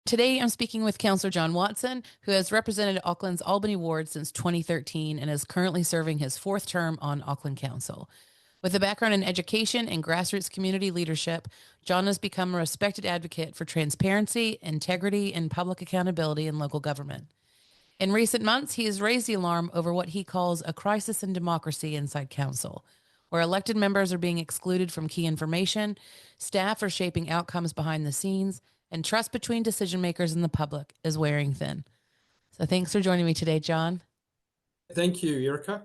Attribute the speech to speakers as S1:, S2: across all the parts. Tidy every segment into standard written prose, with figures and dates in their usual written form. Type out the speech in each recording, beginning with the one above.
S1: Today, I'm speaking with Councillor John Watson, who has represented Auckland's Albany Ward since 2013 and is currently serving his fourth term on Auckland Council. With a background in education and grassroots community leadership, John has become a respected advocate for transparency, integrity, and public accountability in local government. In recent months, he has raised the alarm over what he calls a crisis in democracy inside council, where elected members are being excluded from key information, staff are shaping outcomes behind the scenes, and trust between decision makers and the public is wearing thin. So thanks for joining me today, John.
S2: Thank you, Erica.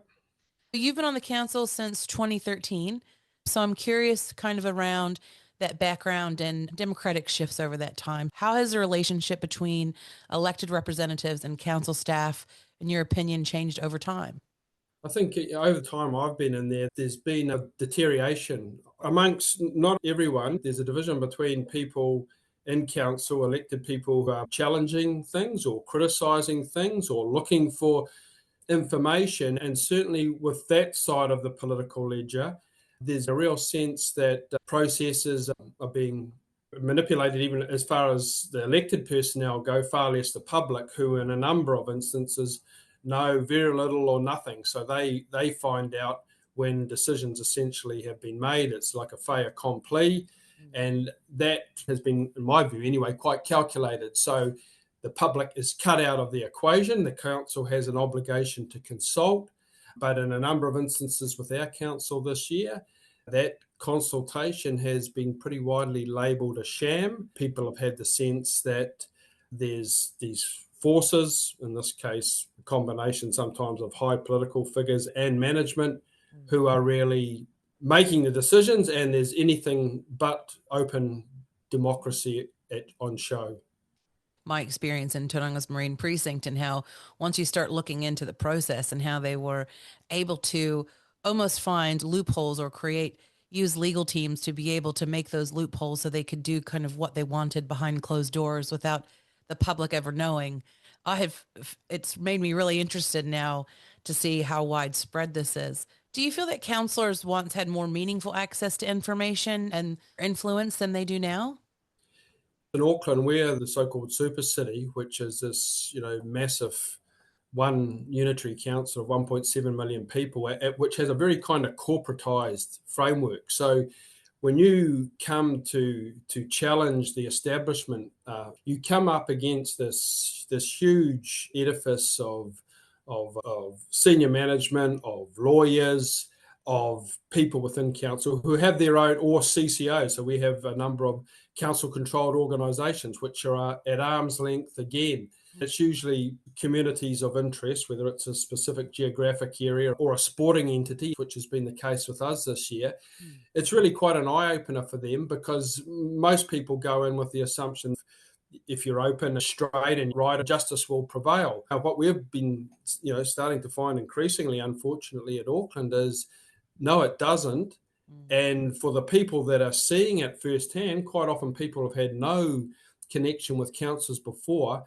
S1: You've been on the council since 2013, so I'm curious kind of around that background and democratic shifts over that time. How has the relationship between elected representatives and council staff, in your opinion, changed over time?
S2: I think over time I've been in there, there's been a deterioration amongst not everyone. There's a division between people in council, elected people who are challenging things or criticising things or looking for information. And certainly with that side of the political ledger, there's a real sense that processes are being manipulated, even as far as the elected personnel go, far less the public, who in a number of instances know very little or nothing. So they find out when decisions essentially have been made. It's like a fait accompli. And that has been, in my view anyway, quite calculated. So the public is cut out of the equation. The council has an obligation to consult, but in a number of instances with our council this year, that consultation has been pretty widely labelled a sham. People have had the sense that there's these forces, in this case, a combination sometimes of high political figures and management, who are really making the decisions, and there's anything but open democracy on show.
S1: My experience in Tauranga's Marine Precinct, and how once you start looking into the process and how they were able to almost find loopholes or use legal teams to be able to make those loopholes so they could do kind of what they wanted behind closed doors without the public ever knowing. It's made me really interested now to see how widespread this is. Do you feel that councillors once had more meaningful access to information and influence than they do now?
S2: In Auckland, we're the so-called super city, which is this, massive one unitary council of 1.7 million people, which has a very kind of corporatized framework. So when you come to challenge the establishment, you come up against this huge edifice of senior management, of lawyers, of people within council who have their own, or CCO. So we have a number of council-controlled organisations which are at arm's length again. It's usually communities of interest, whether it's a specific geographic area or a sporting entity, which has been the case with us this year. It's really quite an eye-opener for them, because most people go in with the assumption if you're open, straight and right, justice will prevail. Now, what we've been, starting to find increasingly, unfortunately, at Auckland is, no, it doesn't. And for the people that are seeing it firsthand, quite often people have had no connection with councils before.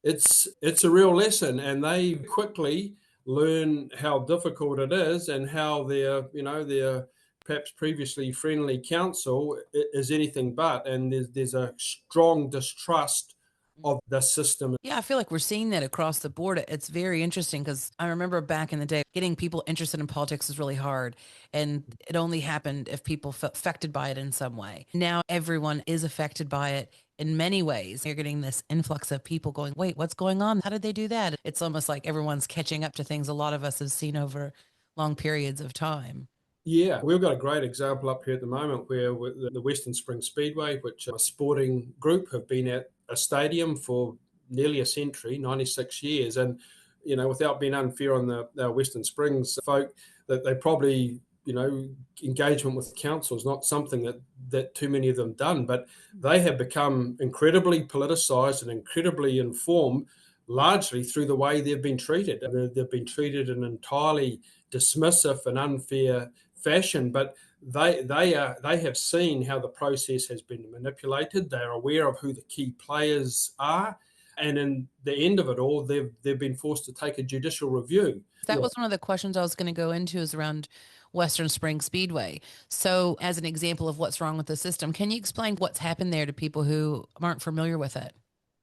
S2: It's a real lesson, and they quickly learn how difficult it is and how their perhaps previously friendly council is anything but, and there's a strong distrust of the system.
S1: Yeah, I feel like we're seeing that across the board. It's very interesting, because I remember back in the day, getting people interested in politics was really hard, and it only happened if people felt affected by it in some way. Now everyone is affected by it in many ways. You're getting this influx of people going, wait, what's going on? How did they do that? It's almost like everyone's catching up to things a lot of us have seen over long periods of time.
S2: Yeah, we've got a great example up here at the moment where the Western Spring Speedway, which a sporting group, have been at a stadium for nearly a century, 96 years. And, without being unfair on the Western Springs folk, that they probably, engagement with council is not something that too many of them done, but they have become incredibly politicised and incredibly informed, largely through the way they've been treated. They've been treated in entirely dismissive and unfair fashion, but they have seen how the process has been manipulated. They're aware of who the key players are, and in the end of it all, they've been forced to take a judicial review.
S1: That was one of the questions I was going to go into, is around Western Spring Speedway. So, as an example of what's wrong with the system, can you explain what's happened there to people who aren't familiar with it?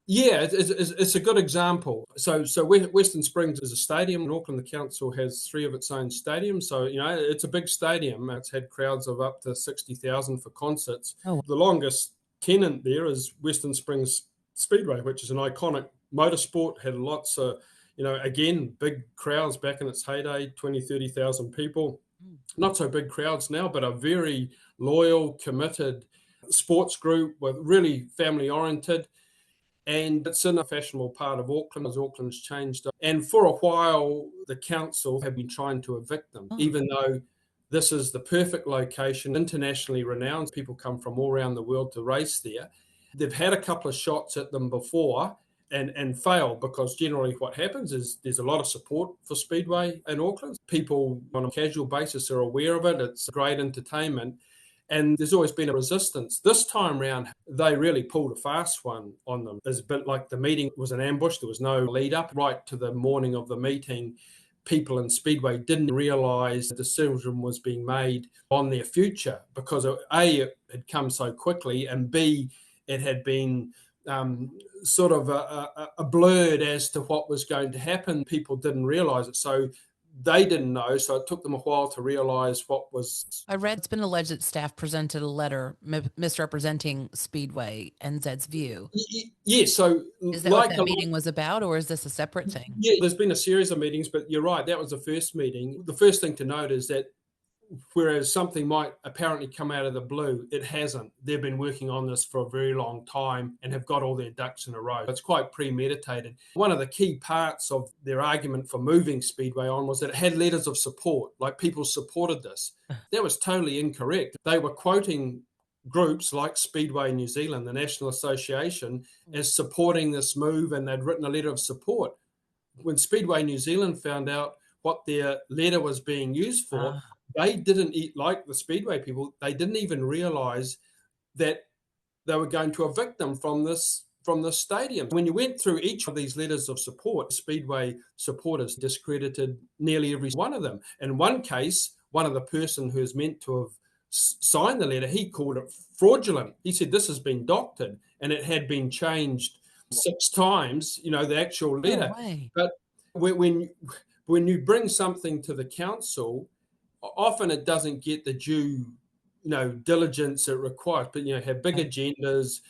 S2: Yeah, it's a good example. So Western Springs is a stadium. In Auckland, the council has 3 of its own stadiums. So, it's a big stadium. It's had crowds of up to 60,000 for concerts.
S1: Oh,
S2: The longest tenant there is Western Springs Speedway, which is an iconic motorsport, had lots of, again, big crowds back in its heyday, 20, 30,000 people. Not so big crowds now, but a very loyal, committed sports group with really family oriented. And it's in a fashionable part of Auckland as Auckland's changed. And for a while, the council have been trying to evict them, even though this is the perfect location, internationally renowned. People come from all around the world to race there. They've had a couple of shots at them before and failed, because generally what happens is there's a lot of support for Speedway in Auckland. People on a casual basis are aware of it. It's great entertainment. And there's always been a resistance. This time round, they really pulled a fast one on them. It's a bit like the meeting was an ambush. There was no lead up. Right to the morning of the meeting, people in Speedway didn't realise the decision was being made on their future, because A, it had come so quickly, and B, it had been sort of a blurred as to what was going to happen. People didn't realise it. So they didn't know, so it took them a while to realise what was.
S1: I read it's been alleged that staff presented a letter misrepresenting Speedway NZ's view.
S2: Yes, so
S1: is that like what that meeting was about, or is this a separate thing?
S2: Yeah, there's been a series of meetings, but you're right, that was the first meeting. The first thing to note is that whereas something might apparently come out of the blue, it hasn't. They've been working on this for a very long time and have got all their ducks in a row. It's quite premeditated. One of the key parts of their argument for moving Speedway on was that it had letters of support, like people supported this. That was totally incorrect. They were quoting groups like Speedway New Zealand, the National Association, as supporting this move, and they'd written a letter of support. When Speedway New Zealand found out what their letter was being used for, they didn't like the Speedway people. They didn't even realise that they were going to evict them from this stadium. When you went through each of these letters of support, Speedway supporters discredited nearly every one of them. In one case, one of the person who is meant to have signed the letter, he called it fraudulent. He said this has been doctored and it had been changed 6 times, the actual letter. But when you bring something to the council, often it doesn't get the due, diligence it requires, but, have big agendas,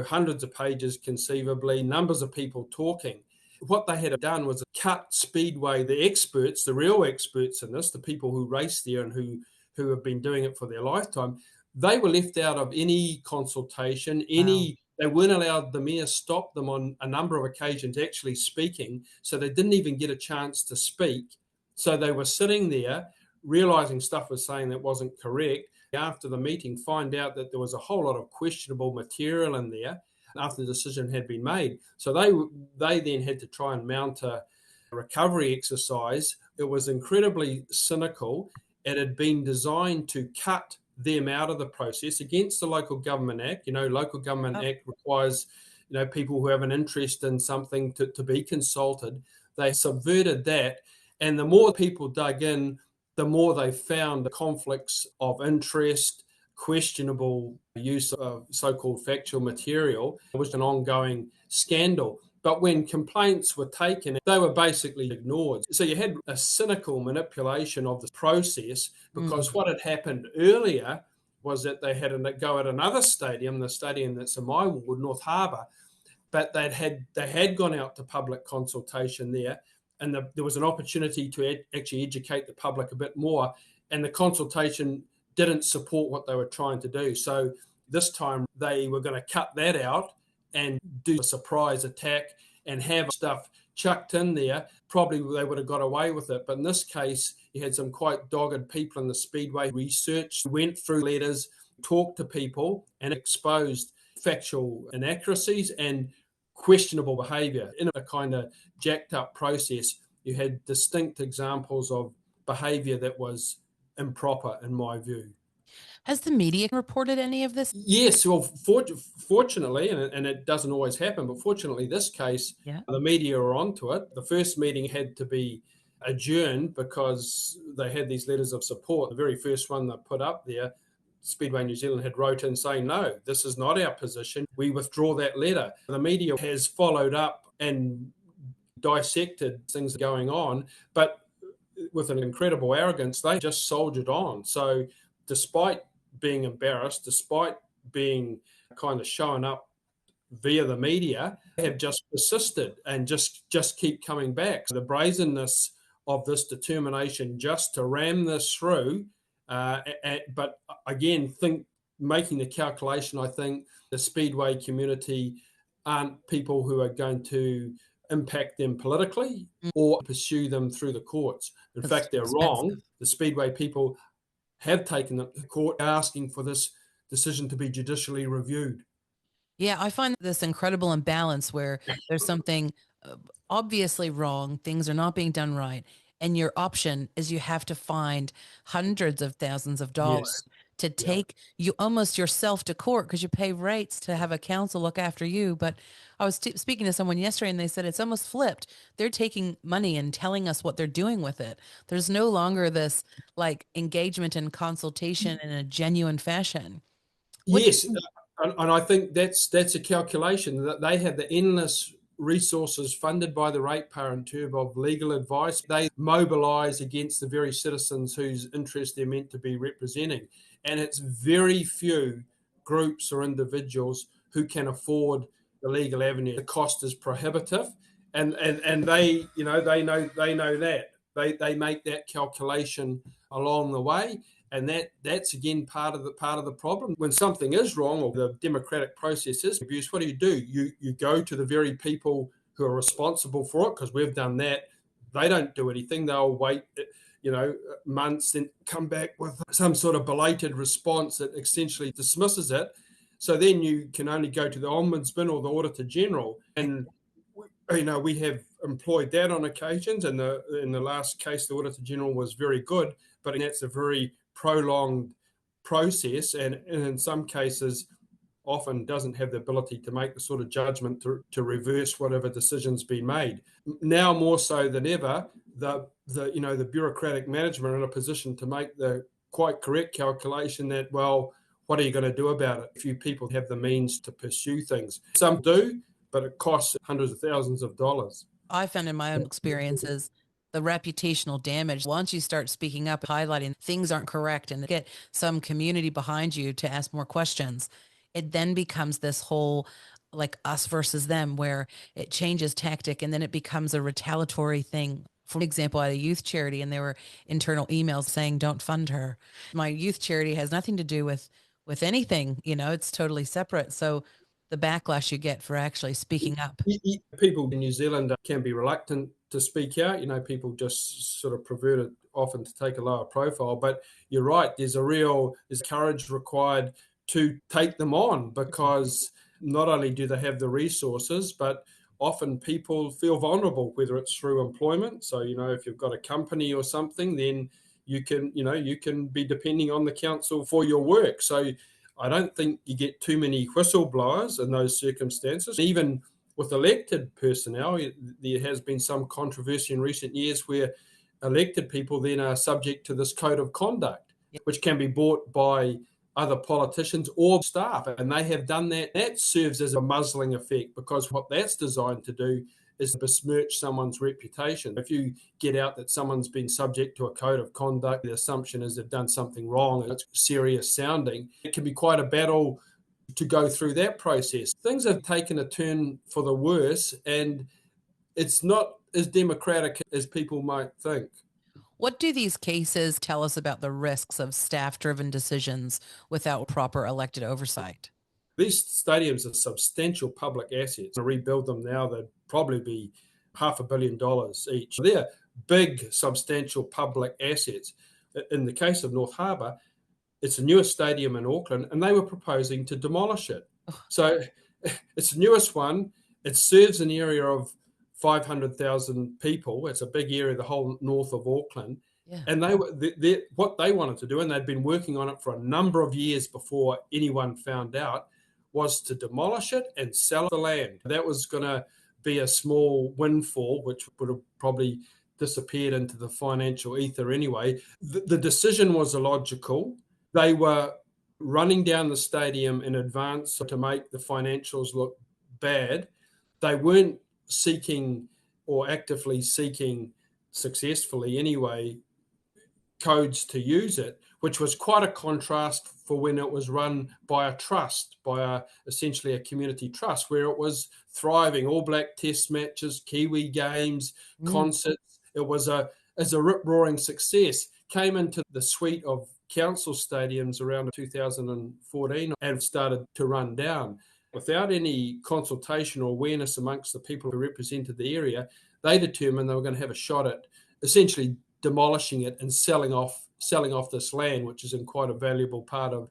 S2: hundreds of pages conceivably, numbers of people talking. What they had done was cut Speedway, the experts, the real experts in this, the people who race there and who have been doing it for their lifetime. They were left out of any consultation, They weren't allowed, the mayor stopped them on a number of occasions actually speaking, so they didn't even get a chance to speak. So they were sitting there, realising stuff was saying that wasn't correct. After the meeting, find out that there was a whole lot of questionable material in there after the decision had been made. So they then had to try and mount a recovery exercise. It was incredibly cynical. It had been designed to cut them out of the process against the Local Government Act. Local Government Act requires, people who have an interest in something to be consulted. They subverted that. And the more people dug in, the more they found conflicts of interest, questionable use of so-called factual material. It was an ongoing scandal. But when complaints were taken, they were basically ignored. So you had a cynical manipulation of the process, because what had happened earlier was that they had a go at another stadium, the stadium that's in my ward, North Harbour, but they had gone out to public consultation there, and there was an opportunity to actually educate the public a bit more, and the consultation didn't support what they were trying to do. So this time they were going to cut that out and do a surprise attack and have stuff chucked in there. Probably they would have got away with it. But in this case, you had some quite dogged people in the Speedway, researched, went through letters, talked to people, and exposed factual inaccuracies and questionable behaviour. In a kind of jacked up process, you had distinct examples of behaviour that was improper, in my view.
S1: Has the media reported any of this?
S2: Yes, well, fortunately, and it doesn't always happen, but fortunately this case, the media are onto it. The first meeting had to be adjourned because they had these letters of support. The very first one they put up there, Speedway New Zealand had wrote in saying, no, this is not our position. We withdraw that letter. The media has followed up and dissected things going on, but with an incredible arrogance, they just soldiered on. So despite being embarrassed, despite being kind of shown up via the media, have just persisted and just keep coming back. So the brazenness of this determination just to ram this through, but again, making the calculation, I think the Speedway community aren't people who are going to impact them politically or pursue them through the courts. In fact, they're wrong. The Speedway people have taken them to court asking for this decision to be judicially reviewed.
S1: Yeah, I find this incredible imbalance where there's something obviously wrong, things are not being done right, and your option is you have to find hundreds of thousands of dollars to take you almost yourself to court because you pay rates to have a council look after you. But I was speaking to someone yesterday and they said it's almost flipped. They're taking money and telling us what they're doing with it. There's no longer this like engagement and consultation in a genuine fashion.
S2: Yes, and I think that's a calculation that they have the endless resources funded by the ratepayer in terms of legal advice. They mobilise against the very citizens whose interests they're meant to be representing. And it's very few groups or individuals who can afford the legal avenue. The cost is prohibitive, and they know that. They make that calculation along the way. And that's again part of the problem. When something is wrong or the democratic process is abused, what do? You go to the very people who are responsible for it, because we've done that. They don't do anything. They'll wait, months, then come back with some sort of belated response that essentially dismisses it. So then you can only go to the Ombudsman or the Auditor General. And we have employed that on occasions. And in the last case, the Auditor General was very good, but that's a very prolonged process, and in some cases often doesn't have the ability to make the sort of judgment to reverse whatever decision's been made. Now more so than ever, the bureaucratic management are in a position to make the quite correct calculation that, well, what are you going to do about it? Few people have the means to pursue things. Some do, but it costs hundreds of thousands of dollars.
S1: I found in my own experiences the reputational damage. Once you start speaking up, highlighting things aren't correct and get some community behind you to ask more questions, it then becomes this whole like us versus them where it changes tactic and then it becomes a retaliatory thing. For example, at a youth charity, and there were internal emails saying, don't fund her. My youth charity has nothing to do with anything, it's totally separate. So the backlash you get for actually speaking up.
S2: People in New Zealand can be reluctant to speak out. People just sort of prefer it often to take a lower profile. But you're right, there's courage required to take them on, because not only do they have the resources, but often people feel vulnerable, whether it's through employment. So, if you've got a company or something, then you can be depending on the council for your work. So I don't think you get too many whistleblowers in those circumstances. Even with elected personnel, there has been some controversy in recent years where elected people then are subject to this code of conduct, which can be bought by other politicians or staff, and they have done that. That serves as a muzzling effect, because what that's designed to do is besmirch someone's reputation. If you get out that someone's been subject to a code of conduct, the assumption is they've done something wrong and it's serious sounding. It can be quite a battle to go through that process. Things have taken a turn for the worse, and it's not as democratic as people might think.
S1: What do these cases tell us about the risks of staff-driven decisions without proper elected oversight?
S2: These stadiums are substantial public assets. To rebuild them now, they'd probably be $500 million each. They're big, substantial public assets. In the case of North Harbour, it's the newest stadium in Auckland, and they were proposing to demolish it. So it's the newest one. It serves an area of 500,000 people. It's a big area, the whole north of Auckland.
S1: Yeah.
S2: And what they wanted to do, and they'd been working on it for a number of years before anyone found out, was to demolish it and sell the land. That was going to be a small windfall, which would have probably disappeared into the financial ether anyway. The decision was illogical. They were running down the stadium in advance to make the financials look bad. They weren't seeking or actively seeking, successfully anyway, codes to use it, which was quite a contrast for when it was run by a trust, essentially a community trust, where it was thriving. All Black test matches, Kiwi games, concerts. It was a rip-roaring success. Came into the suite of council stadiums around 2014 and started to run down. Without any consultation or awareness amongst the people who represented the area, they determined they were going to have a shot at essentially demolishing it and selling off this land, which is in quite a valuable part of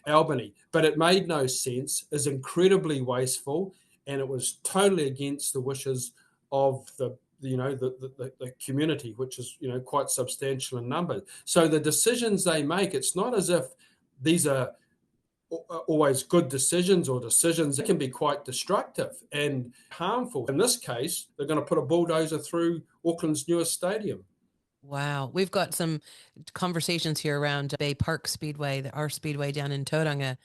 S2: Albany. But it made no sense, is incredibly wasteful, and it was totally against the wishes of the community, which is quite substantial in numbers. So the decisions they make, it's not as if these are always good decisions or decisions that can be quite destructive and harmful. In this case, they're going to put a bulldozer through Auckland's newest stadium.
S1: Wow. We've got some conversations here around Bay Park Speedway, our speedway down in Tauranga,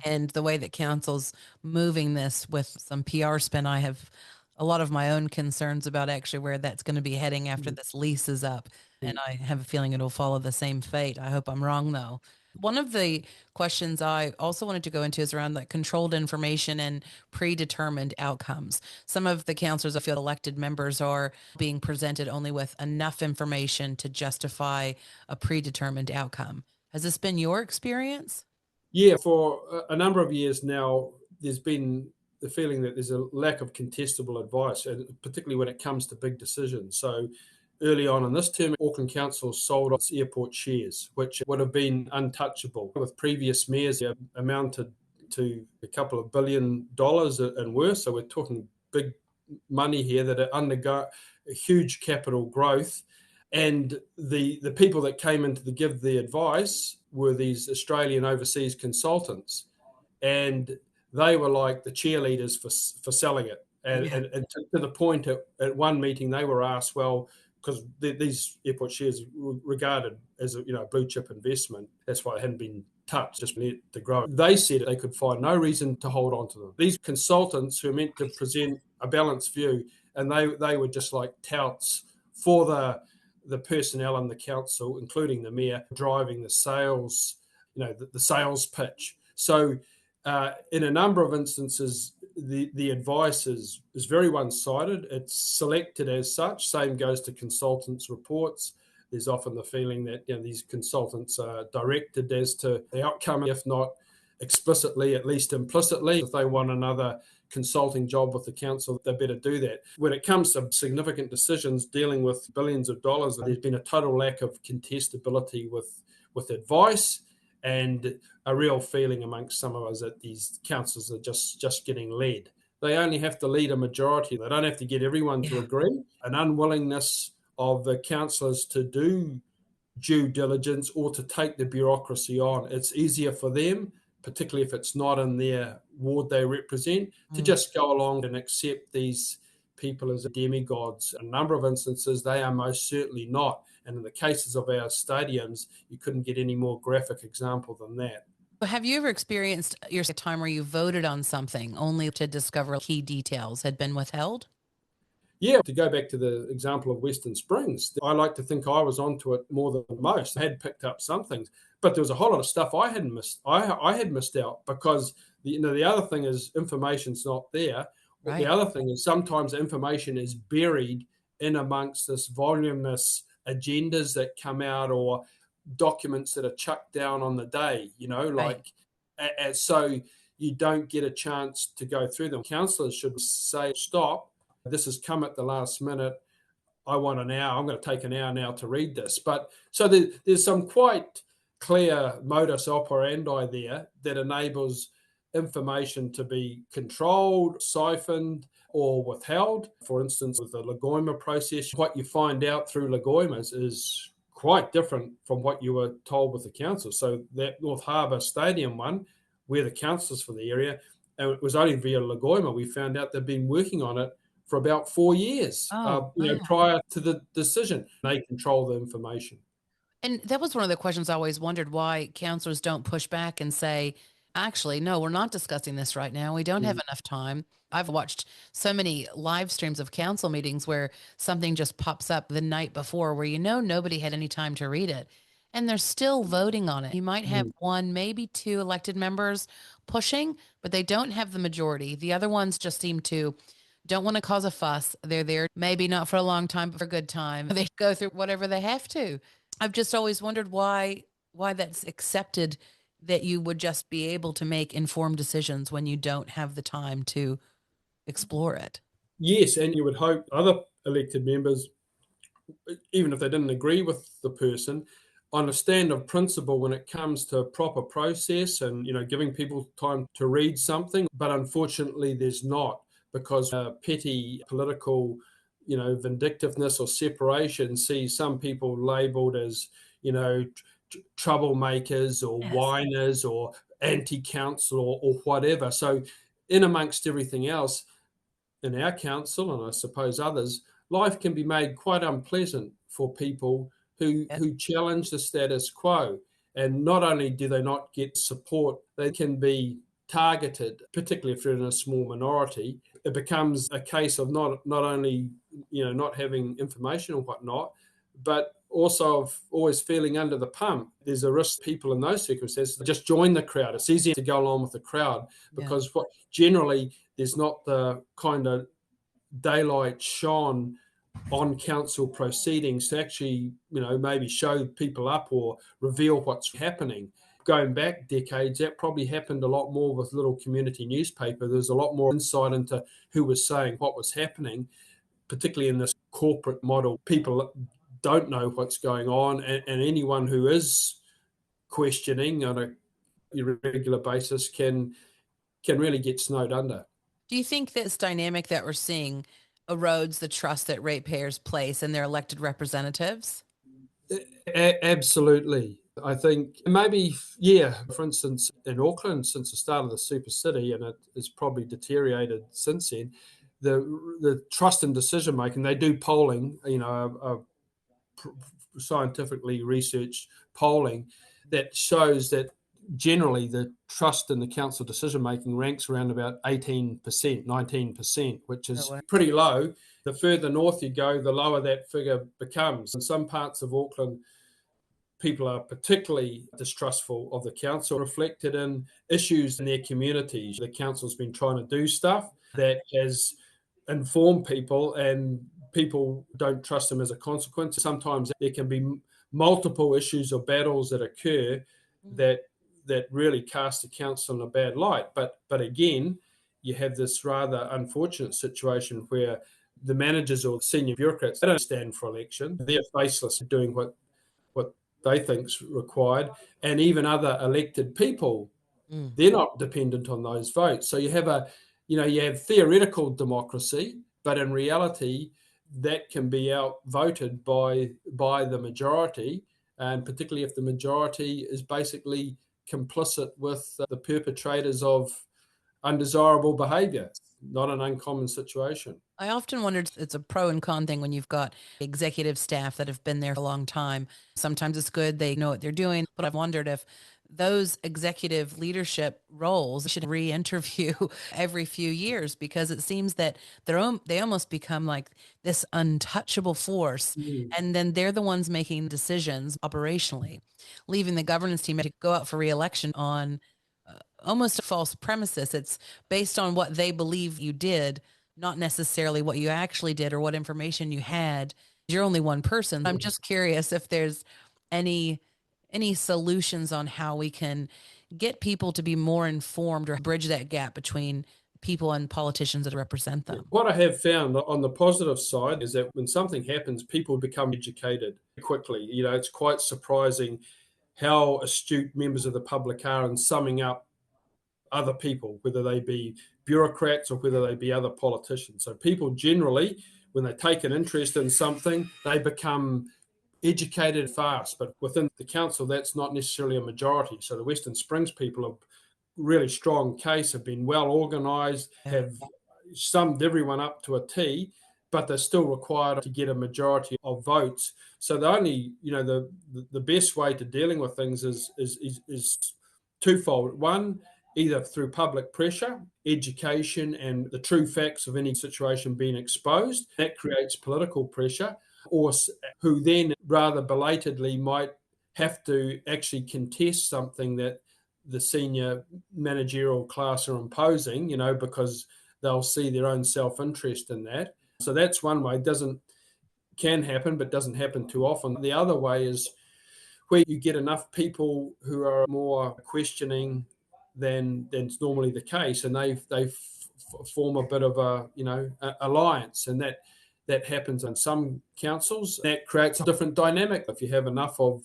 S1: and the way that council's moving this with some PR spin. I have a lot of my own concerns about actually where that's going to be heading after this lease is up. And I have a feeling it'll follow the same fate. I hope I'm wrong, though. One of the questions I also wanted to go into is around like controlled information and predetermined outcomes. Some of the councillors, I feel, elected members are being presented only with enough information to justify a predetermined outcome. Has this been your experience?
S2: Yeah, for a number of years now, there's been the feeling that there's a lack of contestable advice, and particularly when it comes to big decisions. So early on in this term, Auckland Council sold its airport shares, which would have been untouchable. With previous mayors, they amounted to a couple of $1 billion and worse. So we're talking big money here that undergo a huge capital growth. And the people that came in to give the advice were these Australian overseas consultants. And they were like the cheerleaders for selling it. And to the point at one meeting, they were asked, well, because these airport shares were regarded as a blue chip investment. That's why it hadn't been touched, just let to grow. They said they could find no reason to hold on to them. These consultants who are meant to present a balanced view, and they were just like touts for the personnel in the council, including the mayor, driving the sales, the sales pitch. So in a number of instances, the advice is very one-sided. It's selected as such. Same goes to consultants' reports. There's often the feeling that these consultants are directed as to the outcome, if not explicitly, at least implicitly. If they want another consulting job with the council, they better do that. When it comes to significant decisions dealing with billions of dollars, there's been a total lack of contestability with advice, and a real feeling amongst some of us that these councils are just getting led. They only have to lead a majority. They don't have to get everyone to agree. An unwillingness of the councillors to do due diligence or to take the bureaucracy on. It's easier for them, particularly if it's not in their ward they represent, to just go along and accept these people as demigods. In a number of instances, they are most certainly not. And in the cases of our stadiums, you couldn't get any more graphic example than that.
S1: Have you ever experienced a time where you voted on something only to discover key details had been withheld?
S2: Yeah, to go back to the example of Western Springs, I like to think I was onto it more than most. I had picked up some things, but there was a whole lot of stuff I had missed. I had missed out because the other thing is information's not there. Right. The other thing is sometimes information is buried in amongst this voluminous agendas that come out or documents that are chucked down on the day, so you don't get a chance to go through them. Councillors should say, stop, this has come at the last minute. I want an hour. I'm going to take an hour now to read this. But so there's some quite clear modus operandi there that enables information to be controlled, siphoned, or withheld. For instance, with the Lagoima process, what you find out through Lagoimas is quite different from what you were told with the council. So that North Harbour Stadium one, we're the councillors for the area, and it was only via Lagoima we found out they've been working on it for about 4 years, prior to the decision. They control the information.
S1: And that was one of the questions I always wondered, why councillors don't push back and say, actually, no, we're not discussing this right now. We don't have enough time. I've watched so many live streams of council meetings where something just pops up the night before where nobody had any time to read it and they're still voting on it. You might have one, maybe two elected members pushing, but they don't have the majority. The other ones just seem to don't want to cause a fuss. They're there, maybe not for a long time, but for a good time. They go through whatever they have to. I've just always wondered why that's accepted, that you would just be able to make informed decisions when you don't have the time to explore it.
S2: Yes, and you would hope other elected members, even if they didn't agree with the person, on a stand of principle when it comes to a proper process and giving people time to read something. But unfortunately, there's not, because petty political vindictiveness or separation sees some people labelled as troublemakers or whiners or anti-council or whatever. So in amongst everything else, in our council, and I suppose others, life can be made quite unpleasant for people who challenge the status quo. And not only do they not get support, they can be targeted, particularly if they're in a small minority. It becomes a case of not only not having information or whatnot, but also of always feeling under the pump. There's a risk people in those circumstances just join the crowd. It's easier to go along with the crowd because generally there's not the kind of daylight shone on council proceedings to actually, maybe show people up or reveal what's happening. Going back decades, that probably happened a lot more with little community newspaper. There's a lot more insight into who was saying what was happening, particularly in this corporate model. People don't know what's going on, and anyone who is questioning on a irregular basis can really get snowed under.
S1: Do you think this dynamic that we're seeing erodes the trust that ratepayers place in their elected representatives?
S2: Absolutely. I think maybe, for instance, in Auckland, since the start of the super city, and it has probably deteriorated since then, the trust in decision making, they do polling, scientifically researched polling that shows that generally the trust in the council decision making ranks around about 18%, 19%, which is pretty low. The further north you go, the lower that figure becomes. In some parts of Auckland, people are particularly distrustful of the council, reflected in issues in their communities. The council's been trying to do stuff that has informed people, and people don't trust them as a consequence. Sometimes there can be multiple issues or battles that occur that really cast the council in a bad light. But again, you have this rather unfortunate situation where the managers or senior bureaucrats, they don't stand for election. They're faceless, doing what they think's required. And even other elected people, they're not dependent on those votes. So you have you have theoretical democracy, but in reality, that can be outvoted by the majority, and particularly if the majority is basically complicit with the perpetrators of undesirable behaviour. Not an uncommon situation.
S1: I often wondered, it's a pro and con thing when you've got executive staff that have been there for a long time. Sometimes it's good, they know what they're doing, but I've wondered if those executive leadership roles should re-interview every few years, because it seems that they almost become like this untouchable force, and then they're the ones making decisions operationally, leaving the governance team to go out for re-election on almost a false premises. It's based on what they believe you did, not necessarily what you actually did or what information you had. You're only one person. I'm just curious if there's any solutions on how we can get people to be more informed or bridge that gap between people and politicians that represent them.
S2: What I have found on the positive side is that when something happens, people become educated quickly. It's quite surprising how astute members of the public are in summing up other people, whether they be bureaucrats or whether they be other politicians. So people generally, when they take an interest in something, they become educated fast. But within the council, that's not necessarily a majority. So the Western Springs people are really strong case, have been well organised, have summed everyone up to a T, but they're still required to get a majority of votes. So the only, the best way to dealing with things is twofold. One, either through public pressure, education, and the true facts of any situation being exposed. That creates political pressure, or who then rather belatedly might have to actually contest something that the senior managerial class are imposing, because they'll see their own self-interest in that. So that's one way. Can happen, but doesn't happen too often. The other way is where you get enough people who are more questioning than's normally the case, and they form a bit of a alliance, and that happens in some councils. That creates a different dynamic. If you have enough of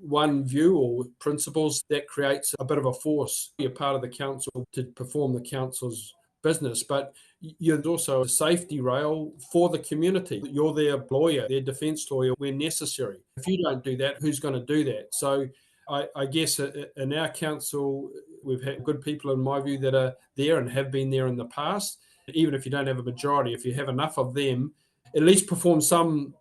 S2: one view or principles, that creates a bit of a force. You're part of the council to perform the council's business, but you're also a safety rail for the community. You're their lawyer, their defence lawyer when necessary. If you don't do that, who's going to do that? So I guess in our council, we've had good people, in my view, that are there and have been there in the past. Even if you don't have a majority, if you have enough of them, at least perform some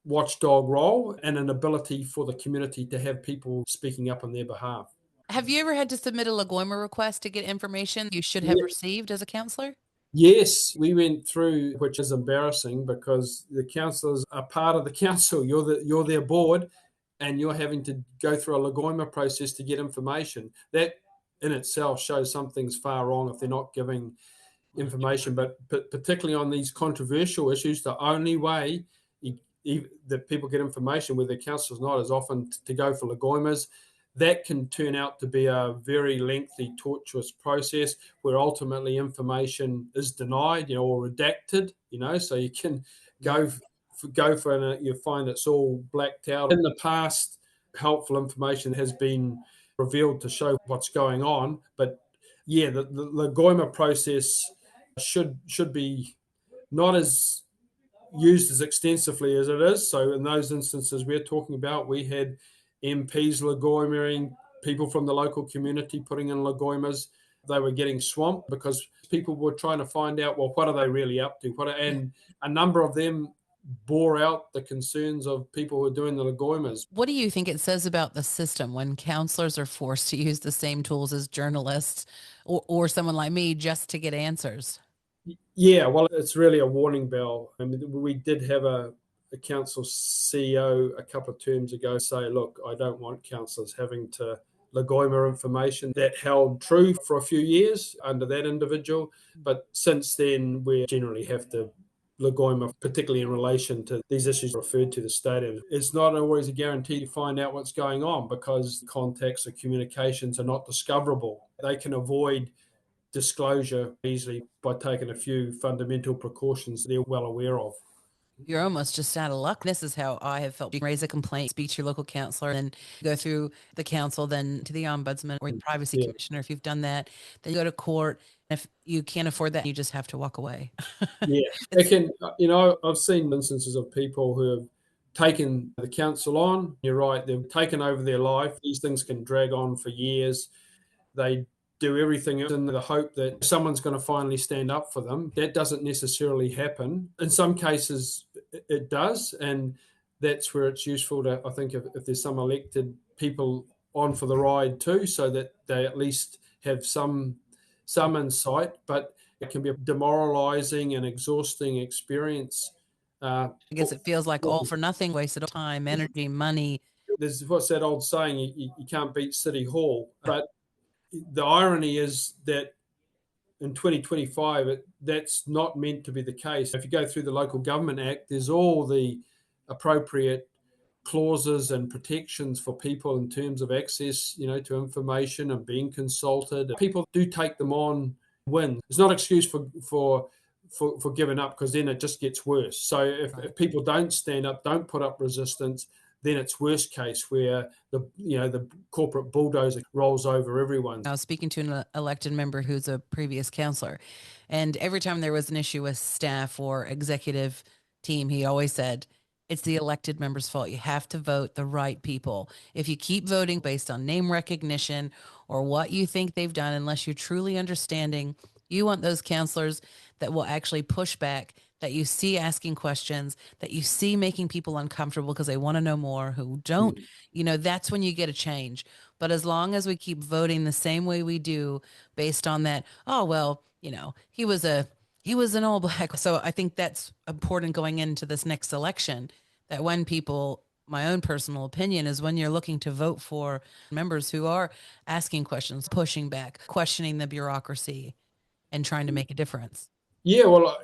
S2: watchdog role and an ability for the community to have people speaking up on their behalf.
S1: Have you ever had to submit a Lagoima request to get information you should have received as a councillor?
S2: Yes, we went through, which is embarrassing because the councillors are part of the council. You're their board, and you're having to go through a Lagoima process to get information. That in itself shows something's far wrong if they're not giving information. But particularly on these controversial issues, the only way that people get information where the council's not is often to go for Lagoimas. That can turn out to be a very lengthy, tortuous process where ultimately information is denied, or redacted, so you can go for it, you find it's all blacked out. In the past, helpful information has been revealed to show what's going on, but the Lagoima process should be not as used as extensively as it is. So in those instances we're talking about, we had MPs Lagoimaing, people from the local community putting in Lagoimas. They were getting swamped because people were trying to find out, well, what are they really up to? And a number of them bore out the concerns of people who are doing the Lagoimas.
S1: What do you think it says about the system when councillors are forced to use the same tools as journalists or someone like me just to get answers?
S2: Yeah, well, it's really a warning bell. I mean, we did have a council CEO a couple of terms ago say, look, I don't want councillors having to Lagoima information. That held true for a few years under that individual, but since then we generally have to Lagoima, particularly in relation to these issues referred to the stadium. It's not always a guarantee to find out what's going on because contacts or communications are not discoverable. They can avoid disclosure easily by taking a few fundamental precautions they're well aware of.
S1: You're almost just out of luck. This is how I have felt. You raise a complaint, speak to your local councillor, then go through the council, then to the ombudsman or the privacy commissioner. If you've done that, then you go to court. If you can't afford that, you just have to walk away.
S2: I've seen instances of people who have taken the council on. You're right, they've taken over their life. These things can drag on for years. They do everything in the hope that someone's going to finally stand up for them. That doesn't necessarily happen. In some cases, it does, and that's where it's useful to, I think, if there's some elected people on for the ride too, so that they at least have some insight, but it can be a demoralising and exhausting experience.
S1: I guess it feels like all for nothing, wasted time, energy, money.
S2: There's what's that old saying, you can't beat City Hall, but the irony is that in 2025, that's not meant to be the case. If you go through the Local Government Act, there's all the appropriate clauses and protections for people in terms of access, to information and being consulted. People do take them on, win. It's not an excuse for giving up, because then it just gets worse. So if people don't stand up, don't put up resistance, then it's worst case where the corporate bulldozer rolls over everyone.
S1: I was speaking to an elected member who's a previous councillor, and every time there was an issue with staff or executive team, he always said, it's the elected member's fault. You have to vote the right people. If you keep voting based on name recognition or what you think they've done, unless you're truly understanding, you want those councillors that will actually push back, that you see asking questions, that you see making people uncomfortable because they want to know more, who don't, that's when you get a change. But as long as we keep voting the same way we do based on that, oh, well, he was an all black. So I think that's important going into this next election, that when people, my own personal opinion is when you're looking to vote for members who are asking questions, pushing back, questioning the bureaucracy, and trying to make a difference.
S2: Yeah, well,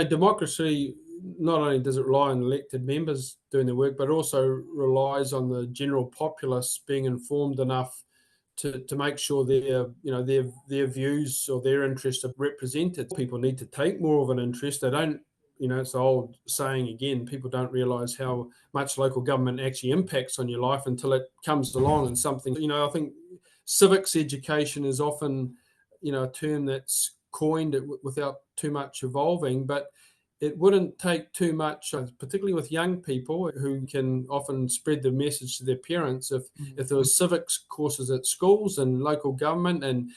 S2: democracy not only does it rely on elected members doing their work, but also relies on the general populace being informed enough to make sure their views or their interests are represented. People need to take more of an interest. They don't, it's the old saying again, people don't realise how much local government actually impacts on your life until it comes along and something, I think civics education is often, a term that's coined without too much evolving, but it wouldn't take too much, particularly with young people who can often spread the message to their parents. If there was civics courses at schools and local government and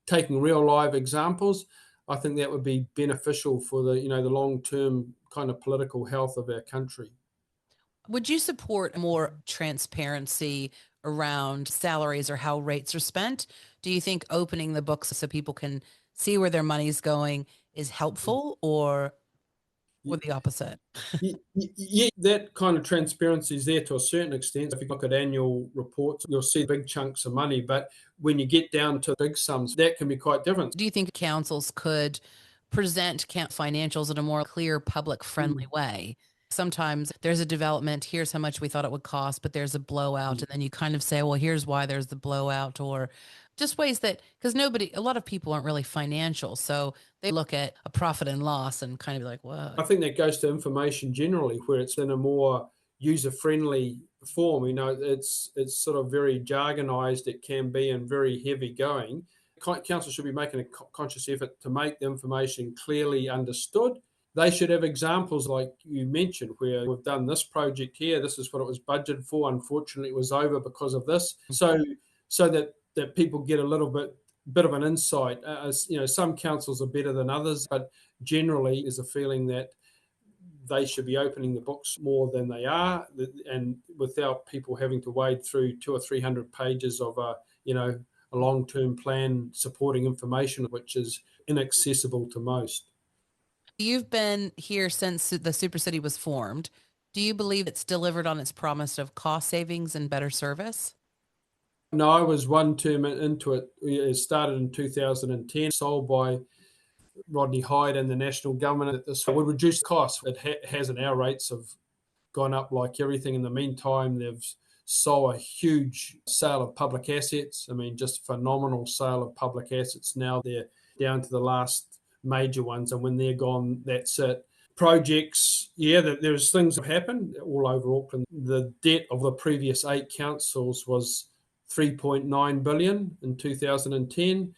S2: taking real live examples, I think that would be beneficial for the long-term kind of political health of our country.
S1: Would you support more transparency around salaries or how rates are spent? Do you think opening the books so people can see where their money's going is helpful, or the opposite?
S2: Yeah, that kind of transparency is there to a certain extent. If you look at annual reports, you'll see big chunks of money, but when you get down to big sums, that can be quite different.
S1: Do you think councils could present financials in a more clear, public-friendly way? Sometimes there's a development, here's how much we thought it would cost, but there's a blowout, and then you kind of say, well, here's why there's the blowout, or just ways that, because a lot of people aren't really financial, so they look at a profit and loss and kind of be like, what?
S2: I think that goes to information generally, where it's in a more user-friendly form. It's sort of very jargonized, it can be, and very heavy going. Council should be making a conscious effort to make the information clearly understood. They should have examples like you mentioned, where we've done this project here, this is what it was budgeted for, unfortunately it was over because of this, so that people get a little bit of an insight. Some councils are better than others, but generally there's a feeling that they should be opening the books more than they are, and without people having to wade through 200 or 300 pages of a long-term plan supporting information, which is inaccessible to most.
S1: You've been here since the Super City was formed. Do you believe it's delivered on its promise of cost savings and better service?
S2: No, I was one term into it. It started in 2010, sold by Rodney Hyde and the national government. This would reduce costs. It hasn't. Our rates have gone up like everything. In the meantime, they've sold a huge sale of public assets. I mean, just phenomenal sale of public assets. Now they're down to the last major ones, and when they're gone, that's it. Projects, there's things that happen all over Auckland. The debt of the previous 8 councils was 3.9 billion in 2010,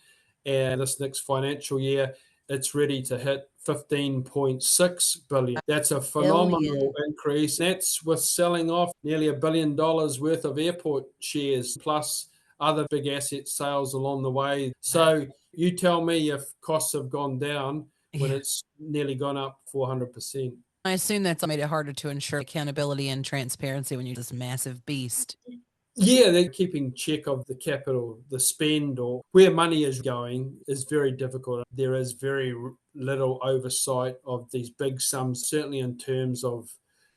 S2: and this next financial year it's ready to hit 15.6 billion. That's a phenomenal increase. That's with selling off nearly $1 billion worth of airport shares, plus other big asset sales along the way. So you tell me if costs have gone down when it's nearly gone up 400%.
S1: I assume that's made it harder to ensure accountability and transparency when you're this massive beast.
S2: Yeah, they're keeping check of the capital, the spend, or where money is going is very difficult. There is very little oversight of these big sums, certainly in terms of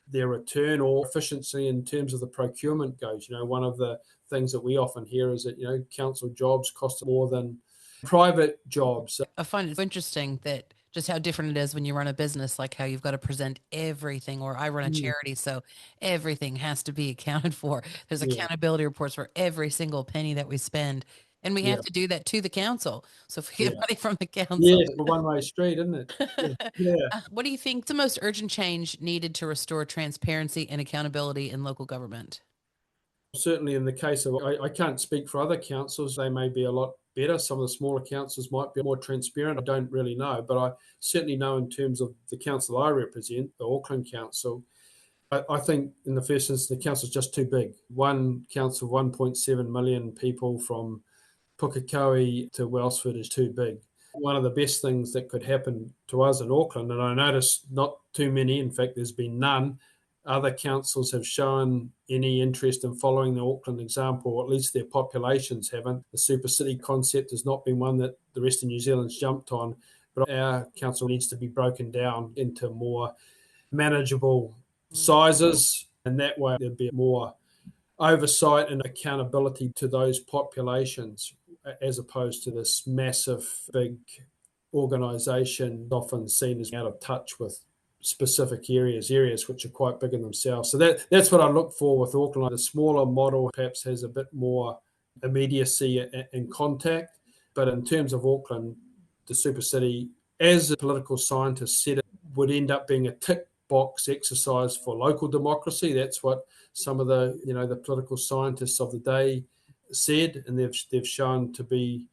S2: their return or efficiency in terms of the procurement goes. One of the things that we often hear is that, council jobs cost more than private jobs.
S1: I find it interesting that just how different it is when you run a business, like how you've got to present everything, or I run a charity, so everything has to be accounted for. There's accountability reports for every single penny that we spend, and we have to do that to the council. So if we get money from the council.
S2: Yeah, it's a one-way street, isn't it?
S1: What do you think the most urgent change needed to restore transparency and accountability in local government?
S2: Certainly in the case of, I can't speak for other councils, they may be a lot better. Some of the smaller councils might be more transparent. I don't really know, but I certainly know in terms of the council I represent, the Auckland Council, I think in the first instance, the council is just too big. One council, 1.7 million people from Pukekohe to Wellsford is too big. One of the best things that could happen to us in Auckland, and I noticed not too many, in fact, there's been none, other councils have shown any interest in following the Auckland example, or at least their populations haven't. The super city concept has not been one that the rest of New Zealand's jumped on, but our council needs to be broken down into more manageable sizes, and that way there'd be more oversight and accountability to those populations, as opposed to this massive, big organisation often seen as out of touch with specific areas which are quite big in themselves. So that's what I look for with Auckland. The smaller model perhaps has a bit more immediacy and contact, but in terms of Auckland, the super city, as the political scientists said, it would end up being a tick box exercise for local democracy. That's what some of the the political scientists of the day said, and they've shown to be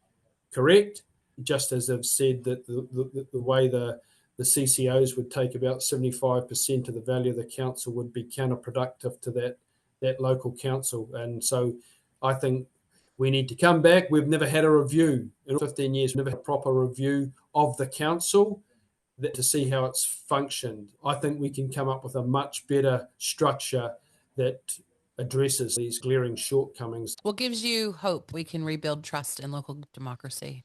S2: correct. Just as they've said that the way the CCOs would take about 75% of the value of the council would be counterproductive to that local council. And so I think we need to come back. We've never had a review in 15 years, never had a proper review of the council to see how it's functioned. I think we can come up with a much better structure that addresses these glaring shortcomings.
S1: What gives you hope we can rebuild trust in local democracy?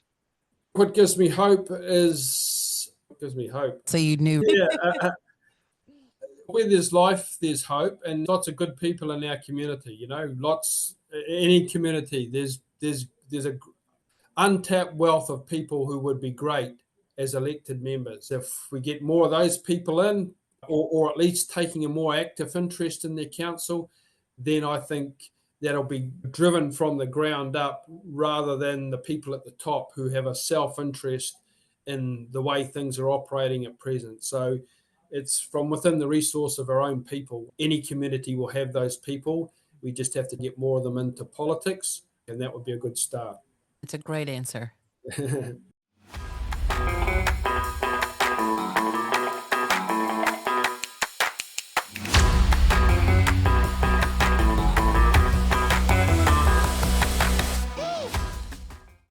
S2: What gives me hope is... gives me hope.
S1: So you knew.
S2: Yeah. Where there's life, there's hope, and lots of good people in our community. Any community, there's a untapped wealth of people who would be great as elected members. If we get more of those people in, or at least taking a more active interest in their council, then I think that'll be driven from the ground up rather than the people at the top who have a self-interest in the way things are operating at present. So it's from within the resource of our own people. Any community will have those people. We just have to get more of them into politics, and that would be a good start.
S1: It's a great answer.